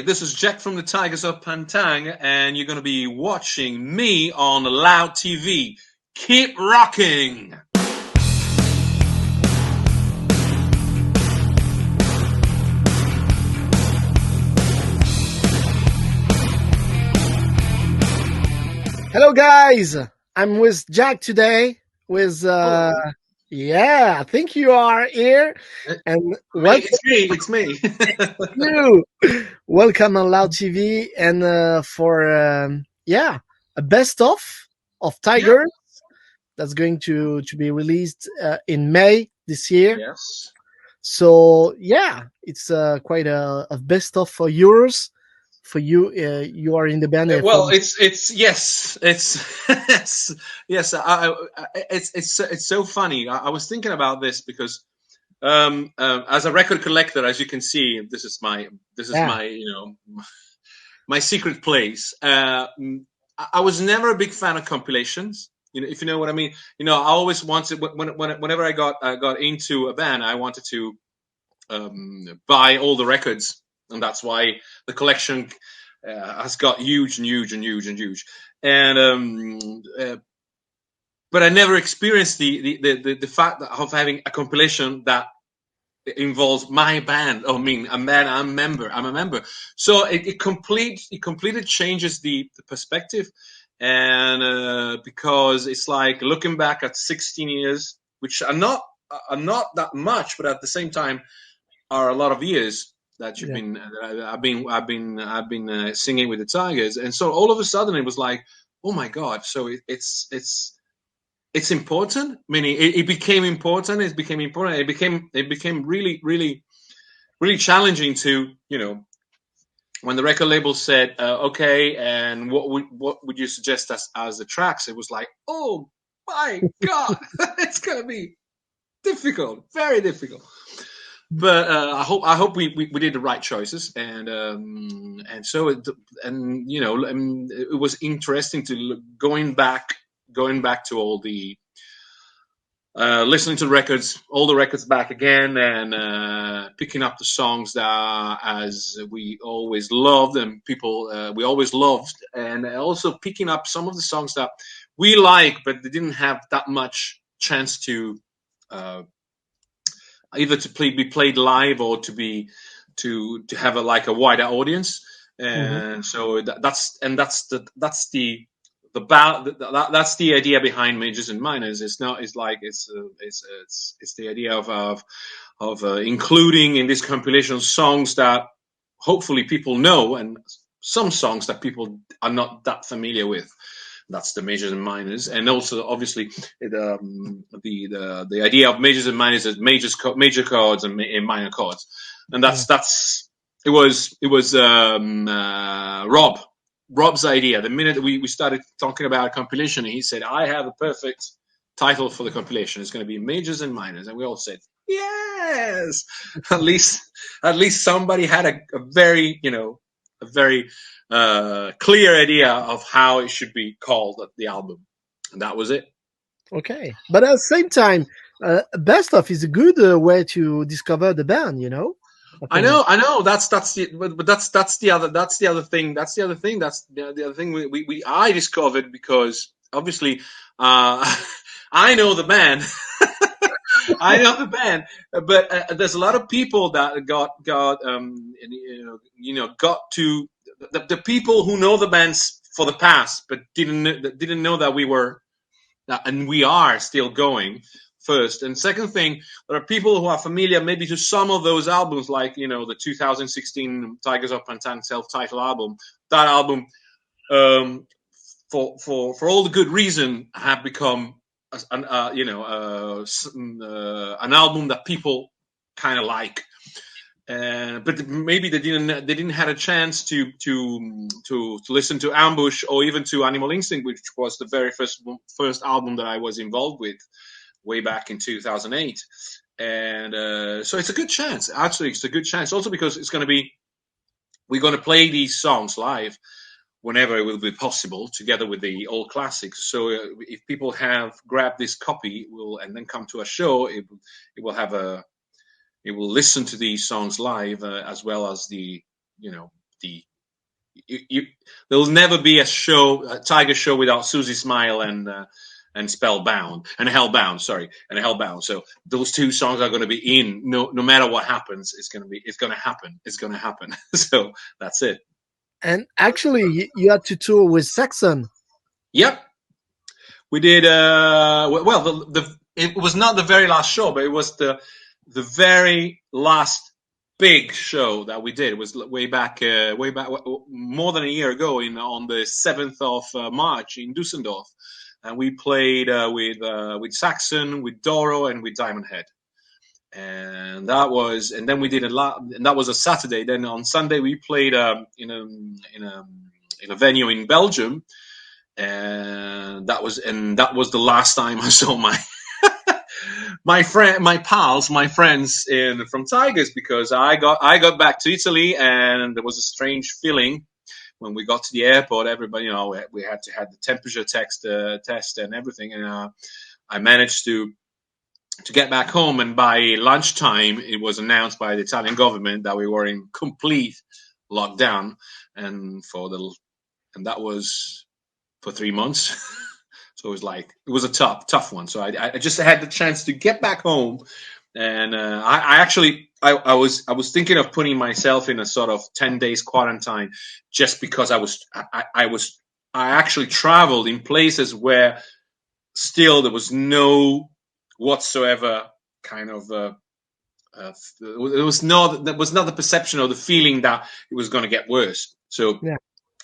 this is Jack from the Tigers of Pan Tang, and you're going to be watching me on Loud TV. Keep rocking! Hello guys, I'm with Jack today with yeah, I think you are here and welcome It's me. you. Welcome on Loud TV and for a best of Yeah. Tiger that's going to be released in May this year. Yes. So yeah, it's quite a best of for yours. For you, you are in the band. Well, it's yes, it's yes. It's so funny. I was thinking about this because as a record collector, as you can see, this is Yeah, my my secret place. I was never a big fan of compilations. If you know what I mean. I always wanted whenever I got into a band, I wanted to buy all the records, and that's why the collection has got huge and huge and huge and huge. And but I never experienced the fact of having a compilation that involves my band. I mean, I'm a member. So it completely changes the perspective, and because it's like looking back at 16 years, which are not that much, but at the same time are a lot of years that you've yeah, been. I've been singing with the Tigers, and so all of a sudden it was like, oh my God! So it's important. Meaning it became important. It became important. It became really, really, really challenging to when the record label said, okay, and what would you suggest as the tracks? It was like, oh my God, it's gonna be difficult, very difficult. But I hope we did the right choices, and so it was interesting to going back to all the listening to all the records back again, and picking up the songs that as we always loved and people we always loved, and also picking up some of the songs that we like, but they didn't have that much chance to uh, either to be played live or to have a wider audience. hmm And so that's that's the idea behind majors and minors. It's not. It's like it's the idea of including in this compilation songs that hopefully people know, and some songs that people are not that familiar with. That's the majors and minors, and also obviously the idea of majors and minors is major chords and minor chords, and yeah. that's it was Rob's idea. The minute we started talking about a compilation, he said, I have a perfect title for the compilation. It's going to be Majors and Minors. And we all said, yes. at least somebody had a very, a very clear idea of how it should be called at the album. And that was it. Okay, but at the same time, best of is a good way to discover the band. I think. I know. But that's the other thing. That's the other thing. That's the other thing I discovered because obviously I know the band. I know the band, but there's a lot of people that got to the people who know the bands for the past, but didn't know that we were and we are still going. First and second thing, there are people who are familiar maybe to some of those albums, like the 2016 Tigers of Pan Tang self-titled album. That album, for all the good reason, have become an album that people kind of like. But maybe they didn't have a chance to listen to Ambush or even to Animal Instinct, which was the very first album that I was involved with way back in 2008. And so it's a good chance. Actually, it's a good chance also because we're going to play these songs live whenever it will be possible, together with the old classics. So if people have grabbed this copy, and then come to a show, it will listen to these songs live as well as the the there will never be a Tiger show without Susie Smile and Spellbound and Hellbound. Sorry, and Hellbound. So those two songs are going to be in no matter what happens. It's going to happen. It's going to happen. So that's it. And actually, you had to tour with Saxon. Yep, we did. Well, it was not the very last show, but it was the very last big show that we did. It was way back more than a year ago, on the 7th of March in Dusseldorf, and we played with Saxon, with Doro, and with Diamond Head. And then we did and that was a Saturday. Then on Sunday we played in a venue in Belgium, and that was the last time I saw my friends from Tigers, because I got back to Italy, and there was a strange feeling when we got to the airport. Everybody, we had to have the temperature test and everything, and I managed to get back home, and by lunchtime it was announced by the Italian government that we were in complete lockdown, and that was for 3 months. So it was a tough one. So I just had the chance to get back home, and I was thinking of putting myself in a sort of 10 days quarantine, just because I actually traveled in places where still there was no whatsoever kind of there was not the perception or the feeling that it was going to get worse. So yeah.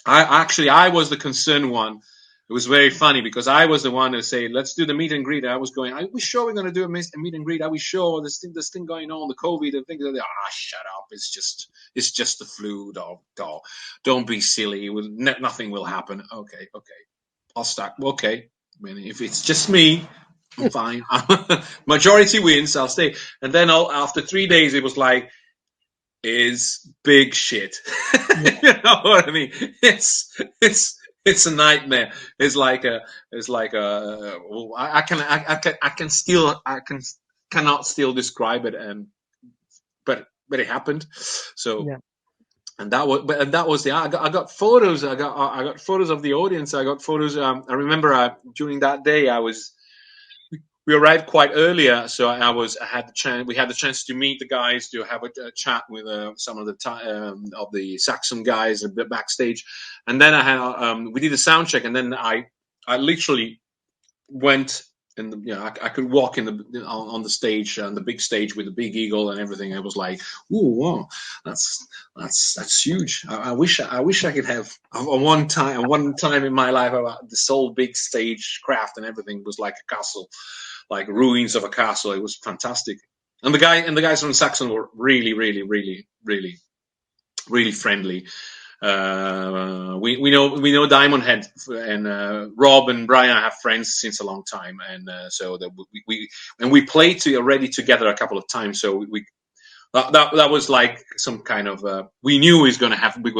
I was the concerned one. It was very funny because I was the one who said, let's do the meet and greet. I was going, are we sure we're going to do a meet and greet? Are we sure this thing going on, the COVID and things like that? Shut up. It's just the flu. Don't be silly. Nothing will happen. Okay. I'll start. Okay. I mean, if it's just me, I'm fine. Majority wins. I'll stay. And then after 3 days, it was like, is big shit. You know what I mean? It's a nightmare. Cannot still describe it, but it happened. So yeah. And that was I got photos. I got photos of the audience. I got photos. I remember during that day we arrived quite earlier, so we had the chance to meet the guys, to have a chat with some of the Saxon guys a bit backstage, and then we did a sound check, and then I literally went, and I could walk on the stage, on the big stage with the big eagle and everything. I was like, "Ooh, wow, that's huge." I wish I could have one time in my life this whole big stage craft, and everything was like a castle. Like ruins of a castle. It was fantastic, and the guys from Saxon were really, really, really, really, really friendly. We know Diamond Head, and Rob and Brian have friends since a long time, and so that we played already together a couple of times. So that was like some kind of we knew we're going to have good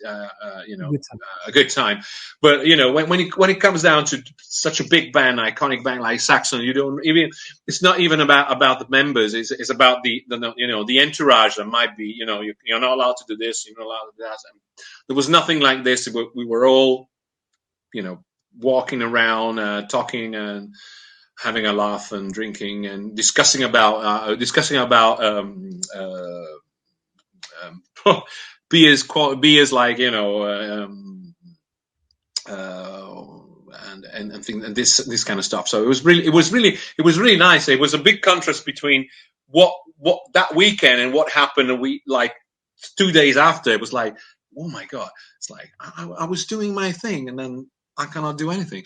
a good time. But when it comes down to such a big band, iconic band like Saxon, it's not even about the members. It's about the entourage that might be. You're not allowed to do this. You're not allowed to do that. And there was nothing like this. We were all walking around, talking and having a laugh and drinking and discussing about beers like and things, and this kind of stuff. So it was really nice. It was a big contrast between what that weekend and what happened like 2 days after. It was like, oh my God, it's like I was doing my thing and then I cannot do anything.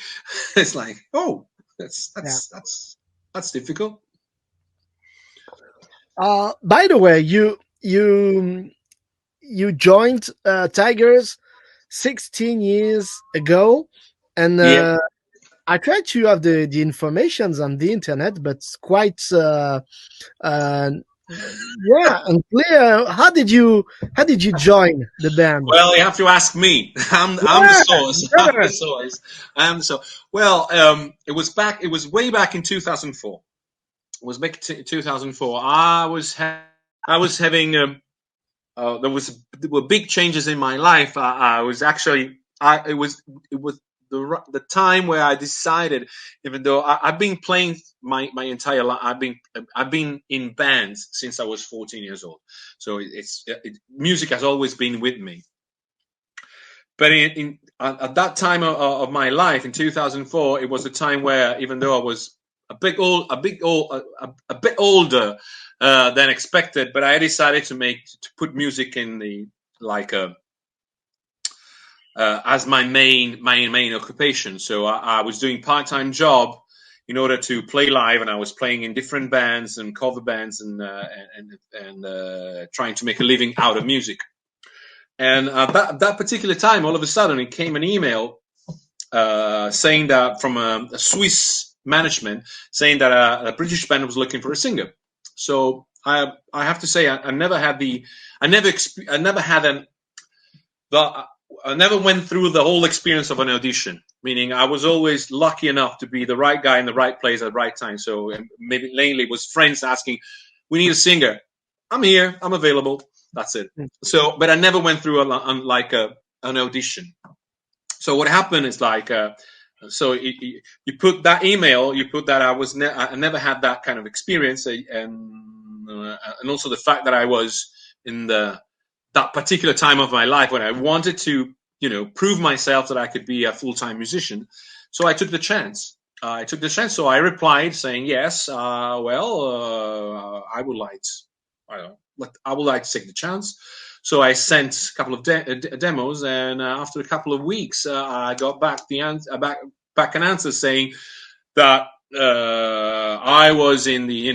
It's like, oh, that's difficult. By the way, you joined Tigers 16 years ago, and I tried to have the information on the internet, but it's quite unclear. How did you join the band? Well, you have to ask me. I'm the source. I'm the source. Well, it was way back in 2004. It was back in 2004. I was having there were big changes in my life. I was actually it was the time where I decided, even though I've been playing my entire life, I've been in bands since I was 14 years old. So music has always been with me. But at that time of my life in 2004, it was a time where, even though I was a bit older than expected, but I decided to put music in the like as my main occupation. So I was doing part-time job in order to play live, and I was playing in different bands and cover bands and trying to make a living out of music. And that particular time, all of a sudden, it came an email saying that from a Swiss management saying that a British band was looking for a singer. So I have to say I never had I never had I never went through the whole experience of an audition. Meaning I was always lucky enough to be the right guy in the right place at the right time. So maybe mainly it was friends asking, "We need a singer. I'm here. I'm available." That's it. So, but I never went through an audition. So what happened is so you put that email, you put that I never had that kind of experience, and also the fact that I was in that particular time of my life when I wanted to, prove myself that I could be a full-time musician. So I took the chance. So I replied saying yes. I would like. I would like to take the chance. So I sent a couple of demos, and after a couple of weeks, I got back back an answer saying that I was in the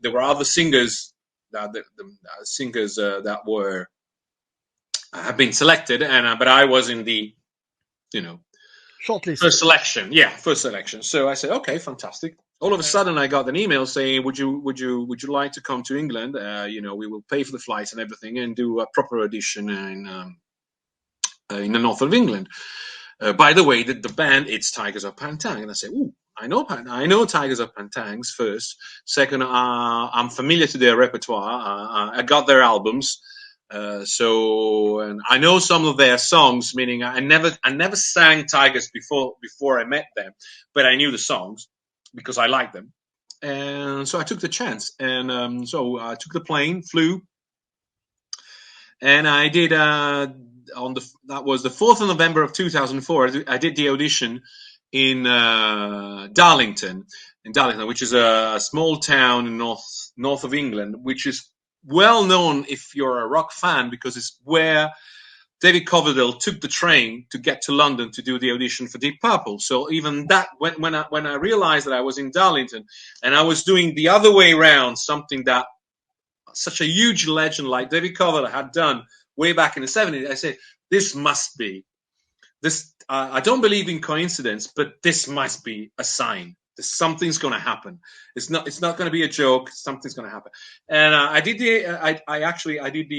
there were other singers that the singers that were have been selected, and but I was in the shortlist. First selection. Yeah, first selection. So I said, okay, fantastic. All of a sudden, I got an email saying, "Would you like to come to England? We will pay for the flights and everything, and do a proper audition in the north of England." By the way, the band it's Tigers of Pan Tang, and I said, "Ooh, I know Tigers of Pan Tangs first. Second, I'm familiar to their repertoire. I got their albums." And I know some of their songs, meaning I never sang Tigers before I met them, but I knew the songs because I liked them, and so I took the chance, and so I took the plane, flew, and I did that was the 4th of November of 2004. I did the audition in Darlington, which is a small town in north of England, which is well known if you're a rock fan because it's where David Coverdale took the train to get to London to do the audition for Deep Purple. So even that, when I realized that I was in Darlington and I was doing the other way around, something that such a huge legend like David Coverdale had done way back in the 70s, I said, this must be this. I don't believe in coincidence, but this must be a sign. Something's going to happen. It's not going to be a joke. Something's going to happen. And I did I did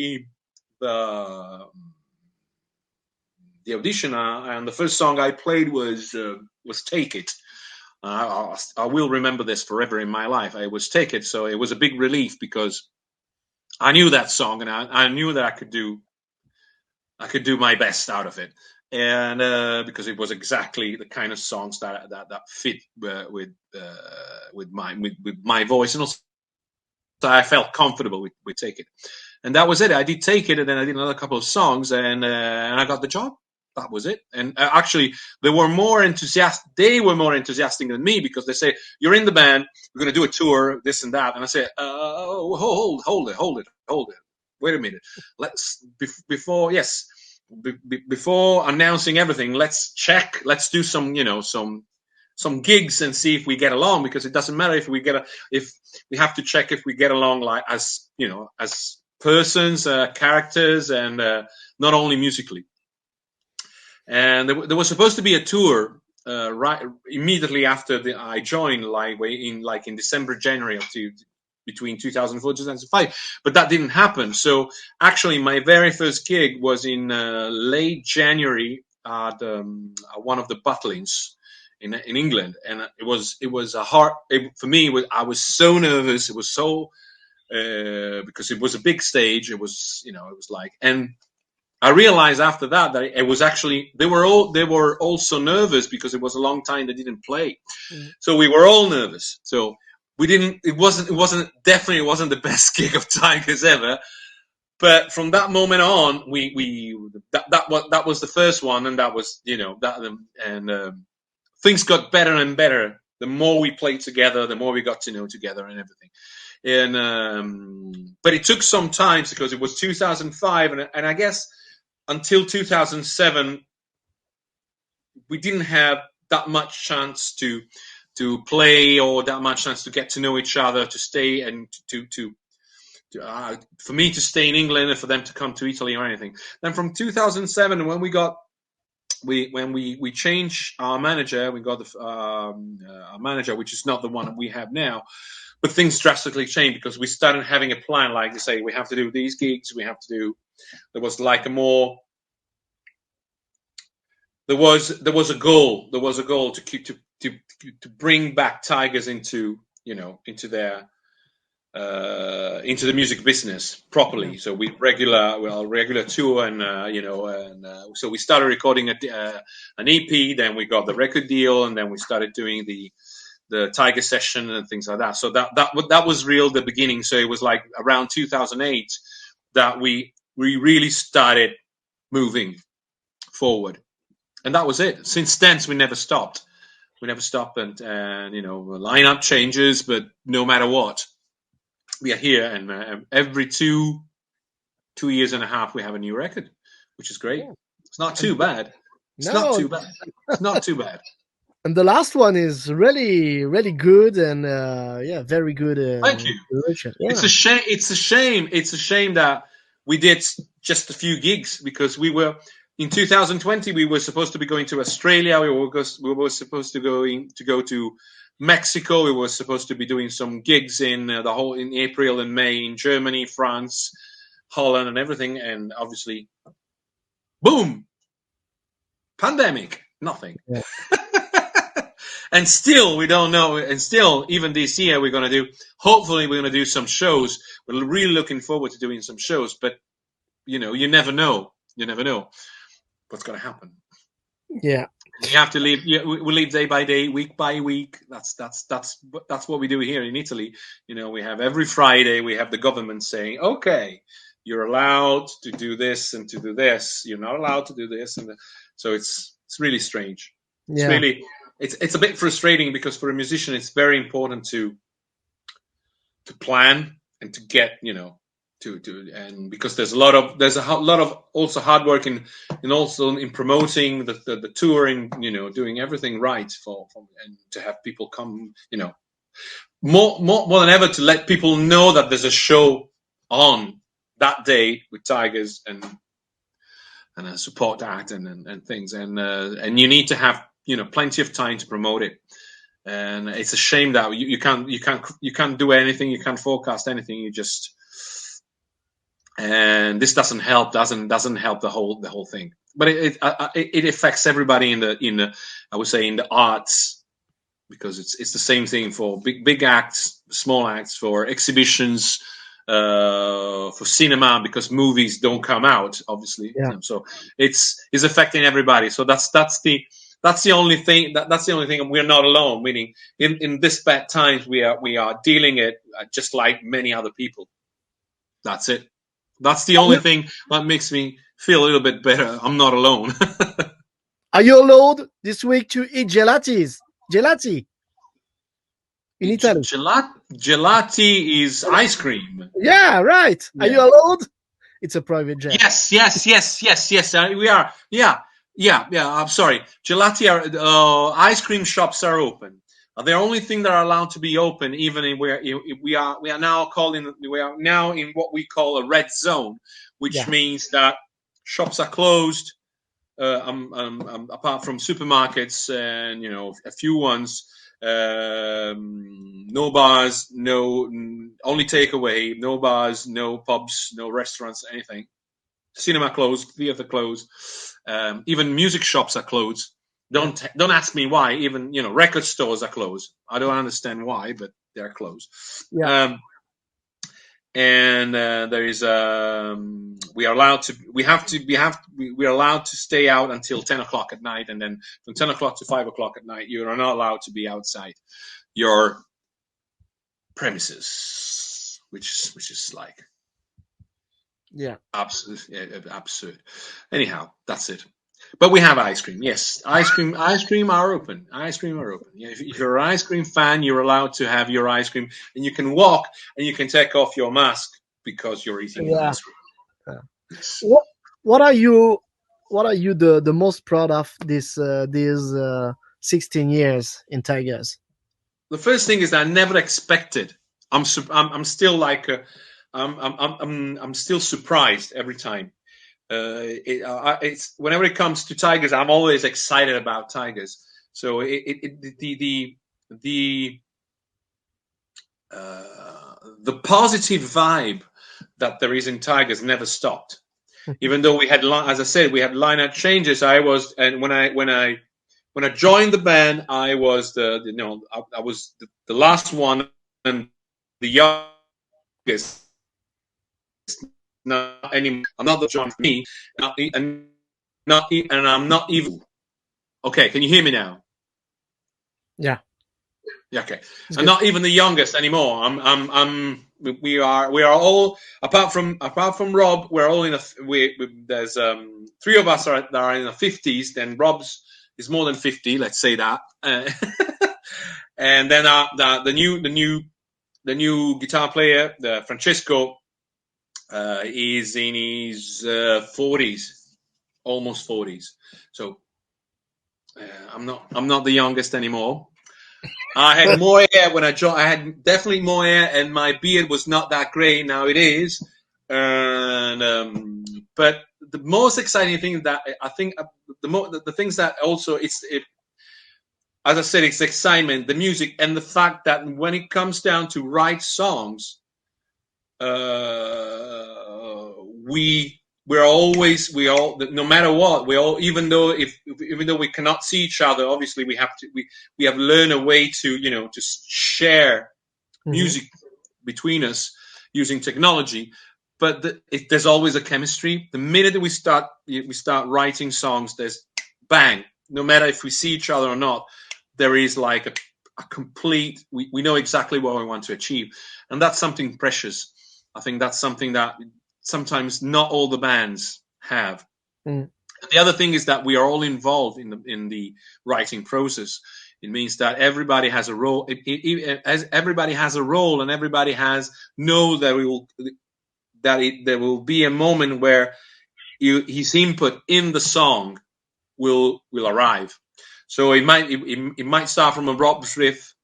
the audition, and the first song I played was "Take It." I will remember this forever in my life. It was "Take It," so it was a big relief because I knew that song, and I knew that I could do my best out of it. And because it was exactly the kind of songs that fit with my voice, and also I felt comfortable with "Take It," and that was it. I did "Take It," and then I did another couple of songs, and I got the job. That was it. And actually, they were more enthusiastic than me because they say, "You're in the band. We're going to do a tour, this and that," and I say, hold it. Wait a minute. Let's before announcing everything, let's check. Let's do some gigs and see if we get along, because it doesn't matter if we have to check if we get along, like as persons, characters, and not only musically. And there was supposed to be a tour right immediately after I joined, in December, January between 2004 and 2005, but that didn't happen. So actually, my very first gig was in late January at one of the Butlins in England, and it was a hard for me. I was so nervous. It was so because it was a big stage. It was, it was like, and I realized after that it was actually they were also nervous because it was a long time they didn't play, so we were all nervous. So we didn't. It wasn't definitely wasn't the best gig of Tigers ever. But from that moment on, that was the first one, and that was things got better and better. The more we played together, the more we got to know together and everything. And but it took some time because it was 2005, and I guess until 2007, we didn't have that much chance to play or that much chance to get to know each other, to stay and for me to stay in England and for them to come to Italy or anything. Then from 2007, when we changed our manager, we got our manager, which is not the one we have now, but things drastically changed because we started having a plan. Like you say, we have to do these gigs. We have to do. There was like a more. There was a goal. There was a goal to keep to bring back Tigers into into their. Into the music business properly. So we regular tour, and so we started recording an EP. Then we got the record deal, and then we started doing the Tiger session and things like that. So that was real the beginning. So it was like around 2008 that we really started moving forward, and that was it. Since then, we never stopped. We never stopped, and lineup changes, but no matter what. We are here, and every 2 years and a half we have a new record, which is great. Yeah. It's not too bad. It's not too bad. It's not too bad. And the last one is really, really good, and very good. Thank you. Yeah. It's a shame. It's a shame that we did just a few gigs because we were in 2020. We were supposed to be going to Australia. We were supposed to go to Mexico. We were supposed to be doing some gigs in April and May in Germany, France, Holland, and everything. And obviously, boom, pandemic, nothing. Yeah. And still, we don't know. And still, even this year, hopefully we're going to do some shows. We're really looking forward to doing some shows. But, you never know. You never know what's going to happen. Yeah. You have to live. We live day by day, week by week. That's what we do here in Italy. We have every Friday. We have the government saying, "Okay, you're allowed to do this and to do this. You're not allowed to do this." And so it's really strange. Yeah. It's a bit frustrating because for a musician, it's very important to plan and to get and because there's a lot of also hard work in also in promoting the tour and doing everything right for and to have people come more than ever to let people know that there's a show on that day with Tigers and a support act and things and you need to have plenty of time to promote it. And it's a shame that you can't do anything, you can't forecast anything, and this doesn't help the whole thing. But it affects everybody in the I would say in the arts, because it's the same thing for big acts, small acts, for exhibitions, for cinema, because movies don't come out obviously. Yeah. So it's affecting everybody. So that's the only thing. That's the only thing. We're not alone. Meaning in this bad times we are dealing it just like many other people. That's it. That's the only thing that makes me feel a little bit better. I'm not alone. Are you allowed this week to eat gelati in Italy? Gelati is ice cream. Yeah, right. Yeah. Are you allowed? It's a private jet. Yes. We are. Yeah. I'm sorry. Gelati ice cream shops are open. The only thing that are allowed to be open, even if we are now in what we call a red zone, which means that shops are closed, apart from supermarkets and a few ones. No bars, only takeaway. No bars, no pubs, no restaurants, anything. Cinema closed, theater closed. Even music shops are closed. Don't ask me why. Even record stores are closed. I don't understand why, but they're closed. Yeah. and there is we are allowed to we are allowed to stay out until 10 o'clock at night, and then from 10 o'clock to 5 o'clock at night you are not allowed to be outside your premises, which is like Yeah. absurd. Anyhow, that's it. But we have ice cream. Yes, ice cream are open. Ice cream are open. Yeah, if you're an ice cream fan, you're allowed to have your ice cream, and you can walk and you can take off your mask because you're eating your Yeah. ice cream. Yes. What what are you the most proud of these 16 years in Tigers? The first thing is that I never expected. I'm still like I'm still surprised every time. It's whenever it comes to tigers, I'm always excited about tigers. So the positive vibe that there is in tigers never stopped. Even though we had, as I said, we had lineup changes. And when I joined the band, I was I was the last one and the youngest. Not anymore. I'm not the John for me, and I'm not even. Okay, can you hear me now? Yeah. Yeah, okay. It's I'm good. not even the youngest anymore. We are all apart from Rob. We're all in there's three of us that are in the 50s. Then Rob's is more than 50. Let's say that. And then the new guitar player, Francesco, is in his 40s, almost 40s. So I'm not the youngest anymore. I had more hair when I joined. I had definitely more hair, and my beard was not that great. Now it is. And but the most exciting thing that I think the things that also as I said, it's excitement, the music, and the fact that when it comes down to write songs, we're always no matter what we all even though we cannot see each other, obviously we have learned a way to to share music between us using technology, but there's always a chemistry. The minute that we start writing songs, there's bang, no matter if we see each other or not, there is like a complete we know exactly what we want to achieve, and that's something precious. I think that's something that sometimes not all the bands have. The other thing is that we are all involved in the writing process. It means that everybody has a role. Everybody has a role, and everybody knows that there will be a moment where his input in the song will arrive. So it might start from a Rob's riff.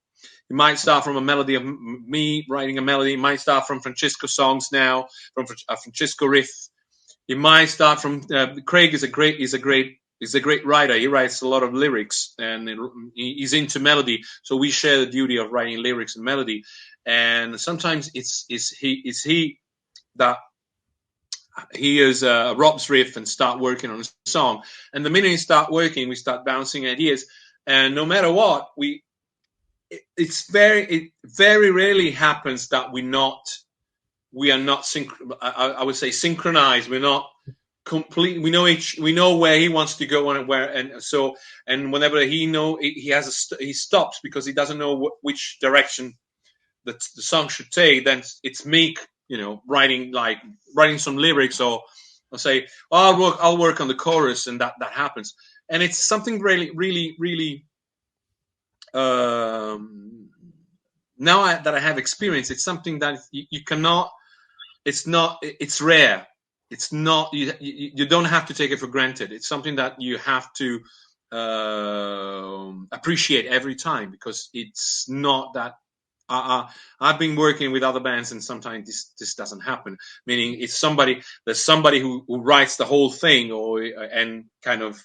It might start from a melody of me writing a melody. It might start from Francesco songs now, from a Francesco riff. It might start from Craig is a great writer. He writes a lot of lyrics, and he's into melody. So we share the duty of writing lyrics and melody. And sometimes it's he that he is Rob's riff and start working on a song. And the minute we start working, we start bouncing ideas. And no matter what, it very rarely happens that we are not I would say synchronized. We're not complete. We know where he wants to go and where, and whenever he stops because he doesn't know which direction the song should take. Then it's me, writing some lyrics, or I'll say, oh, I'll work on the chorus, and that happens. And it's something really, really, really. Now that I have experience, it's something that you cannot. It's rare. It's not. You don't have to take it for granted. It's something that you have to appreciate every time, because it's not that. I've been working with other bands, and sometimes this doesn't happen. Meaning, there's somebody who writes the whole thing, and kind of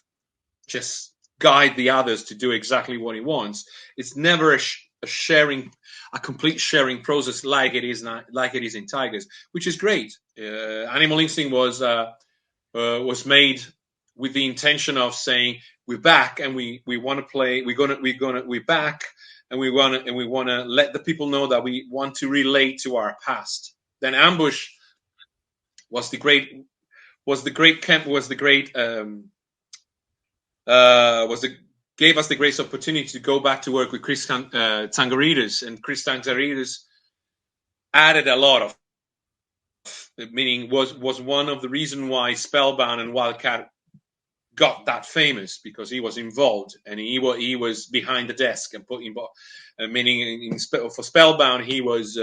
just guide the others to do exactly what he wants. It's never a complete sharing process like it is in Tigers, which is great. Animal Instinct was made with the intention of saying we're back and we want to play. We're back and we want to let the people know that we want to relate to our past. then Ambush was the great was the gave us the great opportunity to go back to work with Chris Tsangarides, and Chris Tsangarides added a lot of, meaning was one of the reasons why Spellbound and Wildcat got that famous, because he was involved and he was behind the desk and putting, meaning for Spellbound he was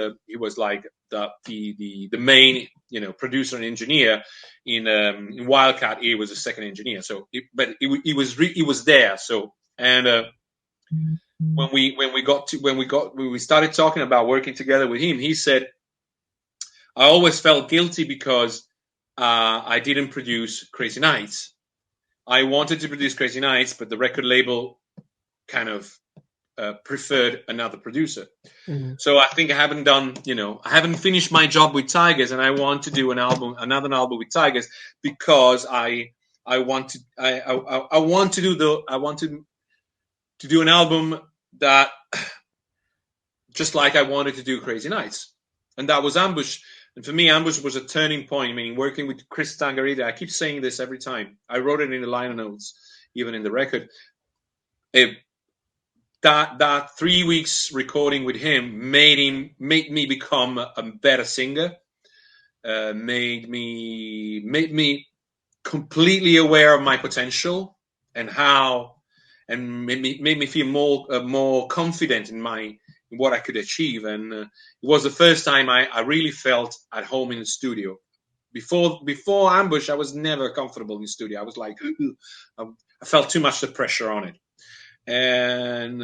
like the main producer and engineer. In Wildcat he was a second engineer. So he was there. So and when we started talking about working together with him, he said, I always felt guilty because I didn't produce Crazy Nights. I wanted to produce Crazy Nights, but the record label kind of preferred another producer. Mm-hmm. So I think I haven't finished my job with TYGERS, and I want to do another album with TYGERS, because I want to do an album that, just like I wanted to do Crazy Nights, and that was Ambush. And for me, Ambush was a turning point, meaning working with Chris Tsangarides. I keep saying this every time. I wrote it in the liner notes, even in the record. That 3 weeks recording with him made me become a better singer. Made me completely aware of my potential and made me feel more confident in what I could achieve. And it was the first time I really felt at home in the studio. Before Ambush, I was never comfortable in the studio. I was like, I felt too much the pressure on it. And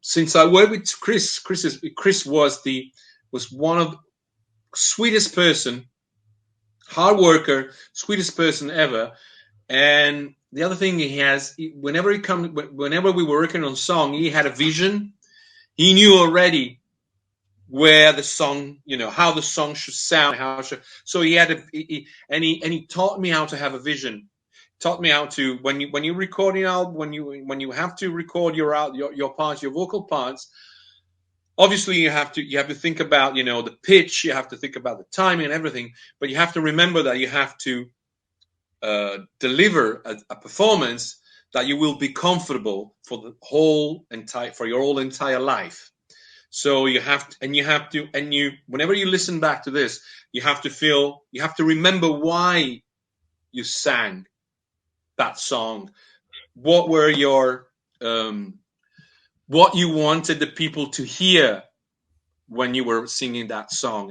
since I worked with Chris was one of the sweetest person, hard worker, sweetest person ever. And the other thing he has, whenever we were working on song, he had a vision. He knew already where the song, how the song should sound, so he he taught me how to have a vision. Taught me how to, when you record an album, when you have to record your parts, your vocal parts, obviously you have to think about the pitch, you have to think about the timing and everything, but you have to remember that you have to deliver a performance that you will be comfortable for your whole entire life. So whenever you listen back to this, you have to remember why you sang that song. What were what you wanted the people to hear when you were singing that song,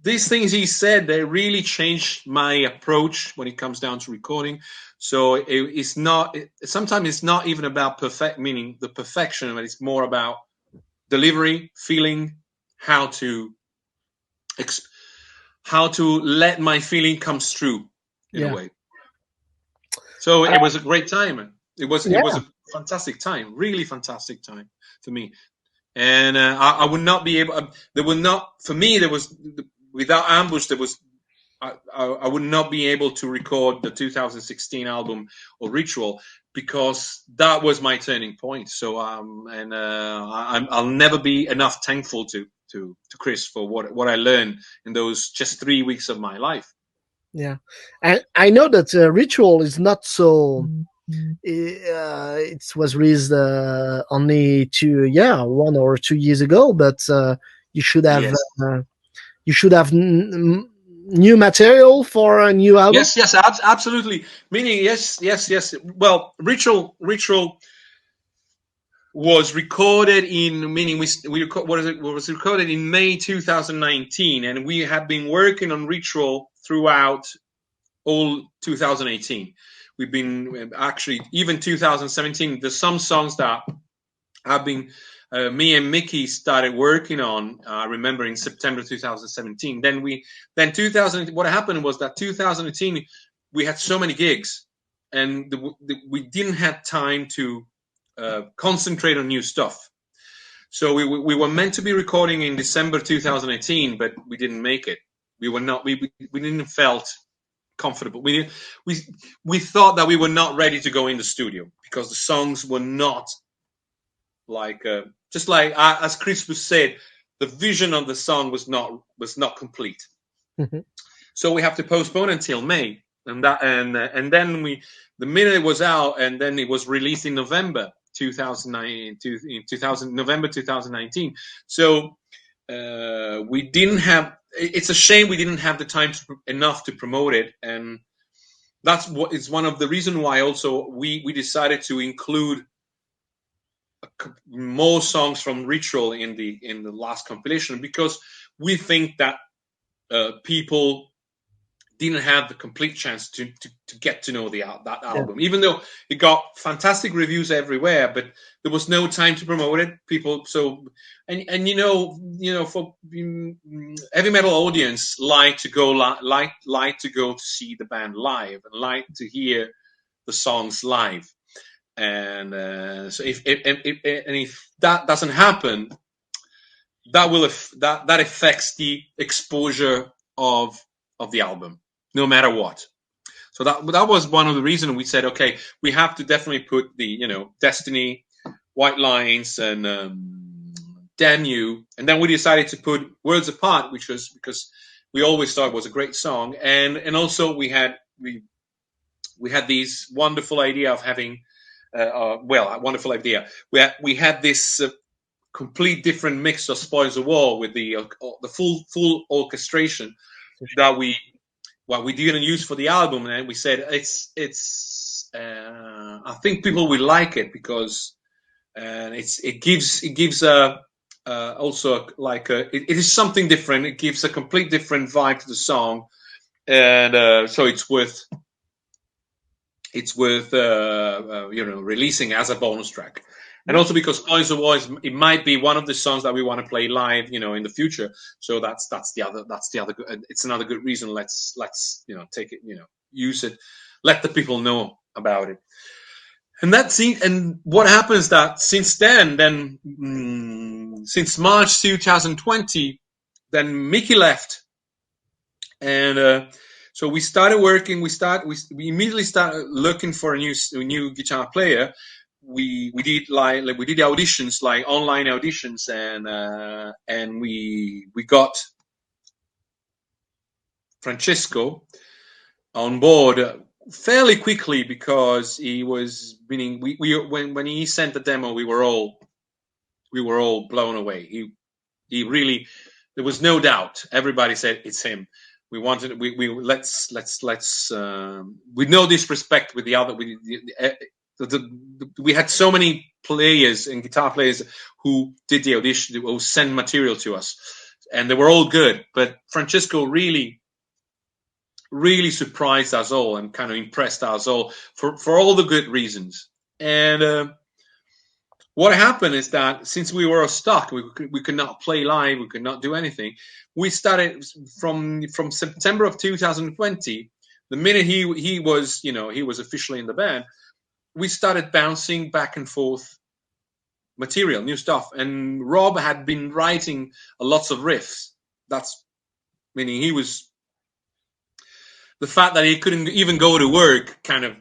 these things he said, they really changed my approach when it comes down to recording. So sometimes it's not even about meaning the perfection, but it's more about delivery, feeling, how to let my feeling comes through in a way. So it was a great time. It was a fantastic time, really fantastic time for me. And I would not be able. Without Ambush, I would not be able to record the 2016 album or Ritual, because that was my turning point. So I'll never be enough thankful to Chris for what I learned in those just 3 weeks of my life. Yeah, and I know that Ritual is not so. It was released only 1 or 2 years ago, but you should have. Yes. You should have new material for a new album. Yes, absolutely. Meaning, yes. Well, Ritual was recorded was recorded in May 2019, and we have been working on Ritual throughout all 2018. We've been actually even 2017. There's some songs that have been. Me and Mickey started working on. I remember in September 2017. What happened was that 2018 we had so many gigs, and we didn't have time to concentrate on new stuff. So we were meant to be recording in December 2018, but we didn't make it. We didn't felt comfortable. We thought that we were not ready to go in the studio because the songs were not like just like as Crispus said, the vision of the song was not complete. Mhm. So we have to postpone until May, and then the minute it was out, and then it was released in November 2019. So we didn't have. It's a shame we didn't have the time enough to promote it, and that's what is one of the reasons why also we decided to include more songs from Ritual in the last compilation, because we think that people didn't have the complete chance to get to know that Yeah. album, even though it got fantastic reviews everywhere, but there was no time to promote it. People, so and for heavy metal audience like to go like to go to see the band live and like to hear the songs live. And so if that doesn't happen, that affects the exposure of the album, no matter what. So that was one of the reasons we said, okay, we have to definitely put the Destiny, White Lines, and Damn You, and then we decided to put Worlds Apart, which was because we always thought it was a great song, and also we had this wonderful idea of having a wonderful idea. We had this complete different mix of Spoils of War with the full orchestration that we didn't use for the album, and we said it's I think people will like it because it gives also like it is something different. It gives a complete different vibe to the song, and so it's worth releasing as a bonus track. And also because Spoils of War it might be one of the songs that we want to play live, in the future. So that's the other it's another good reason. Let's take it, use it, let the people know about it. And and what happens that since then, since March 2020, then Mickey left, and so we started working. We immediately started looking for a new guitar player. We did we did auditions, like online auditions, and we got Francesco on board fairly quickly, because he was meaning when he sent the demo, we were all blown away. He really, there was no doubt. Everybody said it's him. We wanted let's with no disrespect with the other we had so many players and guitar players who did the audition, who sent material to us, and they were all good, but Francesco really surprised us all and kind of impressed us all for all the good reasons. And what happened is that since we were stuck, we could not play live, we could not do anything. We started from September of 2020. The minute he was officially in the band, we started bouncing back and forth material, new stuff. And Rob had been writing lots of riffs. That's meaning the fact that he couldn't even go to work kind of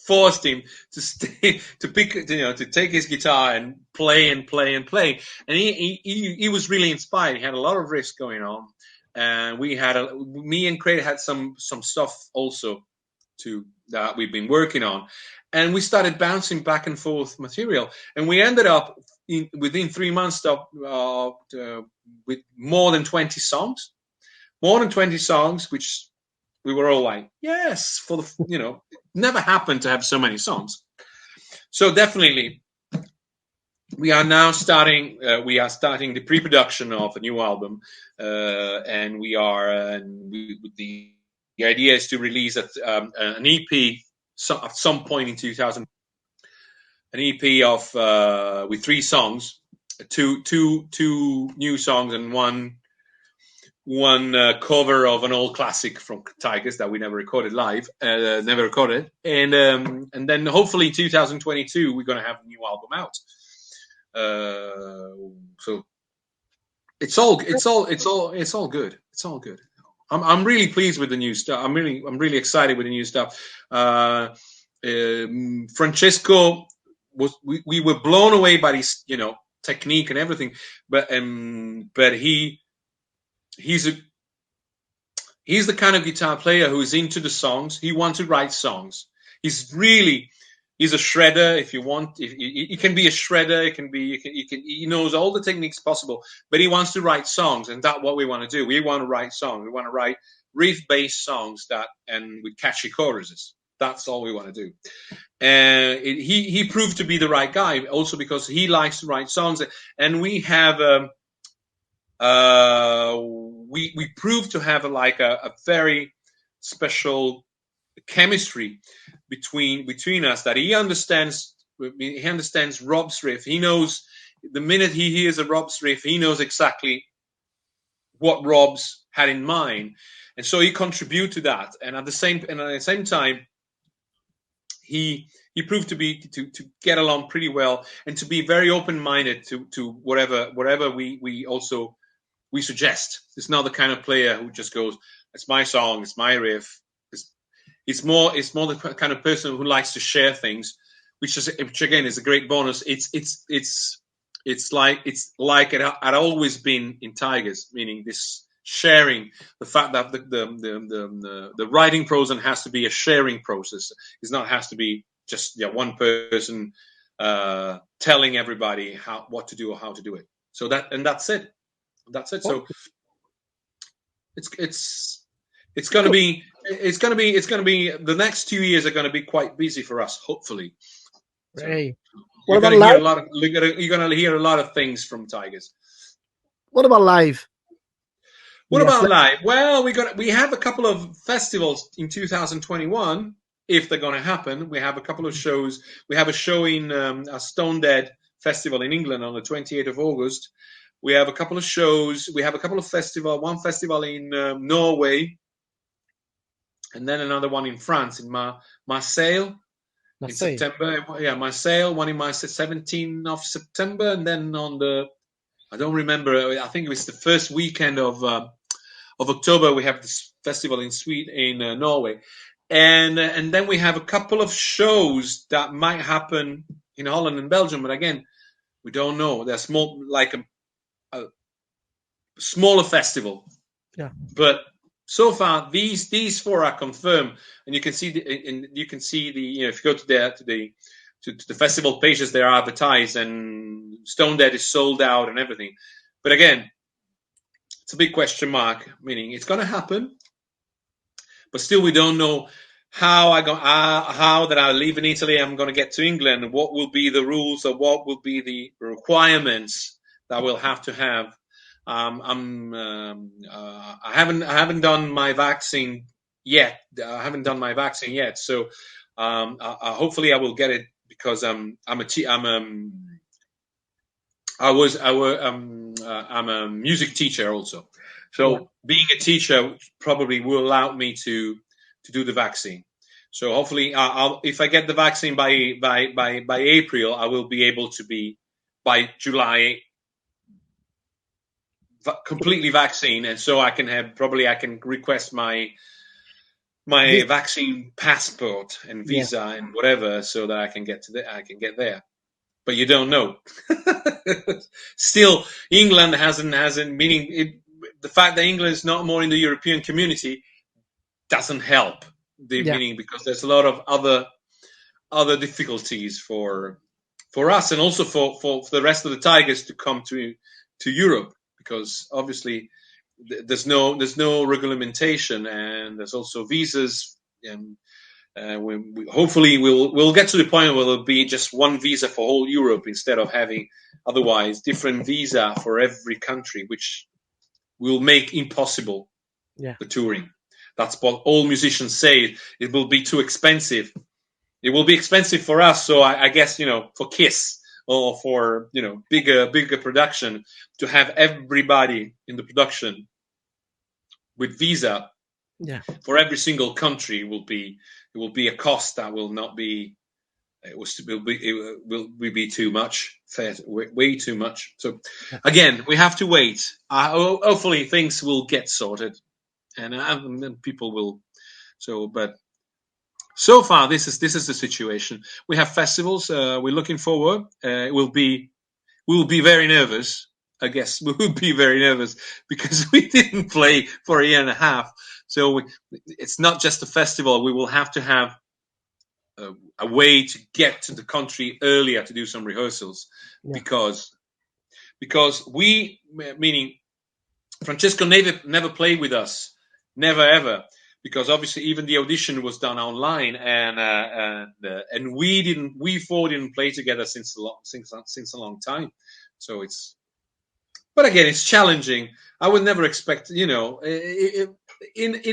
forced him to take his guitar and play and play and play. And he was really inspired. He had a lot of riffs going on, and me and Craig had some stuff also that we've been working on, and we started bouncing back and forth material, and we ended up within 3 months with more than 20 songs, which we were all like, yes, never happened to have so many songs. So definitely, we are now starting. We are starting the pre-production of a new album, and the idea is to release an EP at some point in 2000. An EP of with 3 songs, two new songs, and one cover of an old classic from Tigers that we never recorded live, and then hopefully 2022 we're going to have a new album out. So it's all good. It's all good. I'm really pleased with the new stuff. I'm really excited with the new stuff. Francesco we were blown away by his technique and everything, but he's a he's the kind of guitar player who is into the songs. He wants to write songs. He's a shredder. If you want, he can be a shredder. It can be he knows all the techniques possible, but he wants to write songs, and that's what we want to do. We want to write songs. We want to write riff-based songs and with catchy choruses. That's all we want to do. And he proved to be the right guy, also because he likes to write songs, and we have we proved to have a very special chemistry between us, that he understands Rob's riff. He knows the minute he hears a Rob's riff, he knows exactly what Rob's had in mind, and so he contributes to that. And at the same time, he proved to get along pretty well, and to be very open-minded to whatever we suggest. It's not the kind of player who just goes, "It's my song, it's my riff." It's more the kind of person who likes to share things, which again is a great bonus. It's like it had always been in Tigers, meaning this sharing, the fact that the writing process has to be a sharing process. It's not has to be just one person telling everybody what to do or how to do it. So that's it. That's it. So it's going to be the next 2 years are going to be quite busy for us, hopefully. Right. So you're going to hear a lot of things from Tigers. What about live? What about live? Well, we have a couple of festivals in 2021, if they're going to happen. We have a couple of shows. We have a show in a Stone Dead festival in England on the 28th of August. We have a couple of shows. We have a couple of festivals. One festival in Norway, and then another one in France, in Marseille, in September. Yeah, Marseille. One in Marseille, 17th of September, and then I don't remember. I think it was the first weekend of October. We have this festival in Norway, and then we have a couple of shows that might happen in Holland and Belgium, but again, we don't know. They're small, like a smaller festival. Yeah. But so far, these four are confirmed, and you can see the if you go to the festival pages, they are advertised, and Stone Dead is sold out and everything. But again, it's a big question mark, meaning it's going to happen, but still we don't know how that I leave in Italy, I'm going to get to England, what will be the rules, or what will be the requirements that we'll have to have. I haven't done my vaccine yet. So hopefully I will get it, because I'm a music teacher also. So being a teacher probably will allow me to do the vaccine. So hopefully, if I get the vaccine by April, I will be able to be by July completely vaccine, and so I can request my vaccine passport and visa and whatever, so that I can get there. But you don't know. Still, England hasn't meaning the fact that England is not more in the European community doesn't help. Meaning, because there's a lot of other difficulties for us, and also for the rest of the Tigers to come to Europe, because obviously there's no regulation, and there's also visas, and hopefully we'll get to the point where there'll be just one visa for whole Europe, instead of having otherwise different visa for every country, which will make impossible the touring. That's what all musicians say. It will be too expensive. It will be expensive for us. So I guess, for KISS or for, bigger production, to have everybody in the production with visa for every single country will be a cost that will not be. It will be too much, way too much. So again, we have to wait. Hopefully things will get sorted, and people will. So, but So far, this is the situation. We have festivals. We're looking forward. We will be very nervous. I guess we will be very nervous because we didn't play for a year and a half. So it's not just a festival. We will have to have a way to get to the country earlier to do some rehearsals Yeah. because we, meaning Francesco, never played with us, never ever, because obviously even the audition was done online, and we four didn't play together since a long time. So but again, it's challenging. I would never expect, in a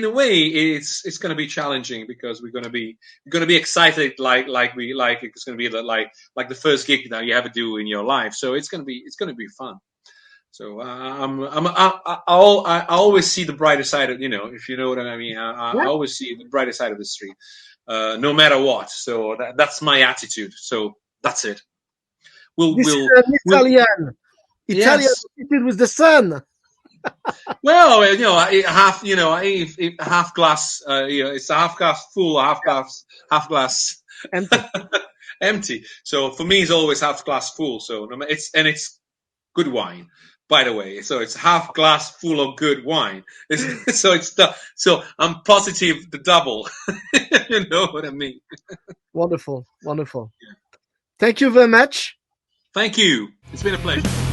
way, it's going to be challenging because we're going to be excited like it's going to be like the first gig that you ever do in your life. So it's going to be fun. So I always see the brighter side of, if you know what I mean. I Yeah. always see the brighter side of the street, no matter what. So that's my attitude. So that's it. We'll This is we'll an we'll Italian yes. attitude with the sun. Well, half glass. It's a half glass full, half glass Empty. empty. So for me, it's always half glass full. So it's good wine, by the way. So it's half glass full of good wine. So I'm positive the double. You know what I mean? Wonderful. Wonderful. Thank you very much. Thank you. It's been a pleasure.